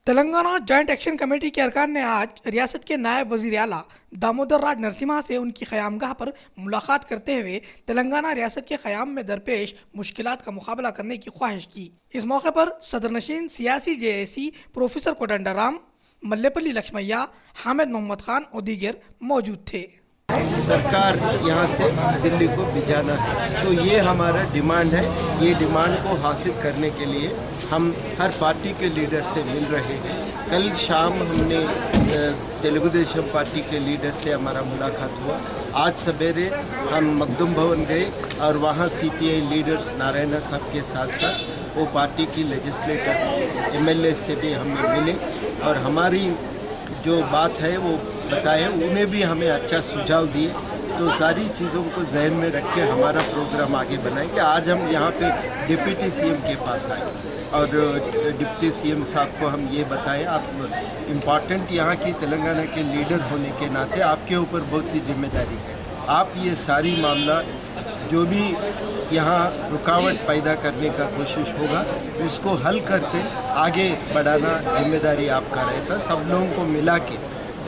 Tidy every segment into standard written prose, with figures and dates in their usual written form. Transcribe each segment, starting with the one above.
Telangana joint action committee के अरकान ने आज रियासत के नायब वजीर आला दामोदर राज नरसिम्हा से उनकी क़यामगाह पर मुलाकात करते हुए तेलंगाना रियासत के क़याम में दरपेश मुश्किलात का मुकाबला करने की ख्वाहिश की। इस मौके पर सदरनशीन सियासी जेएसी प्रोफेसर कोदंडराम, मल्लेपल्ली लक्ष्मैया, हामिद मोहम्मद खान और दीगर मौजूद थे। सरकार यहाँ से दिल्ली को भिजाना है, तो ये हमारा डिमांड है। ये डिमांड को हासिल करने के लिए हम हर पार्टी के लीडर से मिल रहे हैं। कल शाम हमने तेलुगु देशम पार्टी के लीडर से हमारा मुलाकात हुआ। आज सवेरे हम मखदूम भवन गए और वहाँ सीपीआई लीडर्स नारायण साहब के साथ साथ वो पार्टी की लेजिस्लेटर्स एमएलए से भी हमें मिले और हमारी जो बात है वो बताए। उन्हें भी हमें अच्छा सुझाव दिए, तो सारी चीज़ों को जहन में रख के हमारा प्रोग्राम आगे बनाए कि आज हम यहाँ पे डिप्टी सीएम के पास आए और डिप्टी सीएम साहब को हम ये बताएं, आप इम्पॉर्टेंट यहाँ की तेलंगाना के लीडर होने के नाते आपके ऊपर बहुत ही जिम्मेदारी है। आप ये सारी मामला जो भी यहाँ रुकावट पैदा करने का कोशिश होगा उसको हल करके आगे बढ़ाना जिम्मेदारी आपका रहता। सब लोगों को मिला के,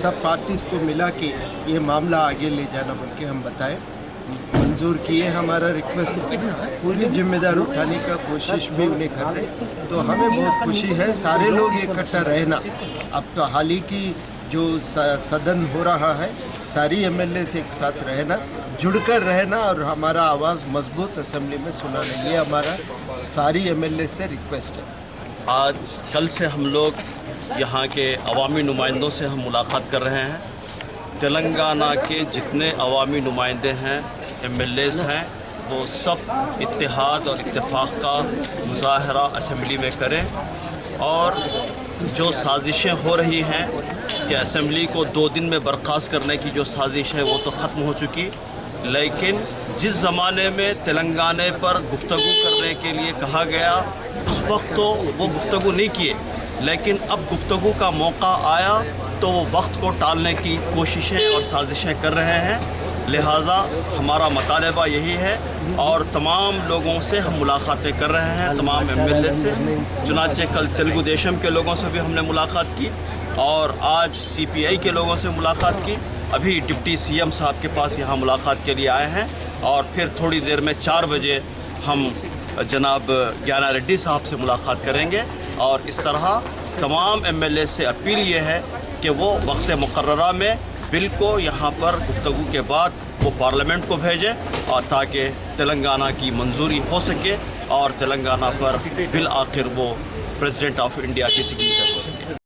सब पार्टीज़ को मिला के ये मामला आगे ले जाना बोल के हम बताएं, मंजूर किए। हमारा रिक्वेस्ट पूरी जिम्मेदारी उठाने का कोशिश भी उन्हें कर रहे, तो हमें बहुत खुशी है। सारे लोग इकट्ठा रहना, अब तो हाल ही की जो सदन हो रहा है सारी एमएलए से एक साथ रहना, जुड़कर रहना और हमारा आवाज़ मजबूत असेंबली में सुनाना, ये हमारा सारी एमएलए से रिक्वेस्ट है। आज कल से हम लोग यहाँ के अवामी नुमाइंदों से हम मुलाकात कर रहे हैं। तेलंगाना के जितने अवामी नुमाइंदे हैं, एमएलएस हैं, वो सब इत्तेहाद और इत्तेफाक का मुजाहरा असेंबली में करें और जो साजिशें हो रही हैं कि असेंबली को 2 दिन में बर्खास्त करने की जो साजिश है वो तो ख़त्म हो चुकी, लेकिन जिस ज़माने में तेलंगाना पर गुफ्तगू करने के लिए कहा गया उस वक्त तो वो गुफ्तगू नहीं किए, लेकिन अब गुफ्तगू का मौका आया तो वो वक्त को टालने की कोशिशें और साजिशें कर रहे हैं। लिहाजा हमारा मुतालबा यही है और तमाम लोगों से हम मुलाकातें कर रहे हैं, तमाम एमएलए से। चुनाचे कल तेलुगु देशम के लोगों से भी हमने मुलाकात की और आज सीपीआई के लोगों से मुलाकात की। अभी डिप्टी सीएम साहब के पास यहाँ मुलाकात के लिए आए हैं और फिर थोड़ी देर में 4 बजे हम जनाब ज्ञाना रेड्डी साहब से मुलाकात करेंगे। और इस तरह तमाम एमएलए से अपील ये है कि वो वक्त मुकर्ररा में बिल को यहाँ पर गुफ्तगू के बाद वो पार्लियामेंट को भेजें और ताकि तेलंगाना की मंजूरी हो सके और तेलंगाना पर बिल आखिर वो प्रेसिडेंट ऑफ इंडिया की सिग्नेचर हो सके।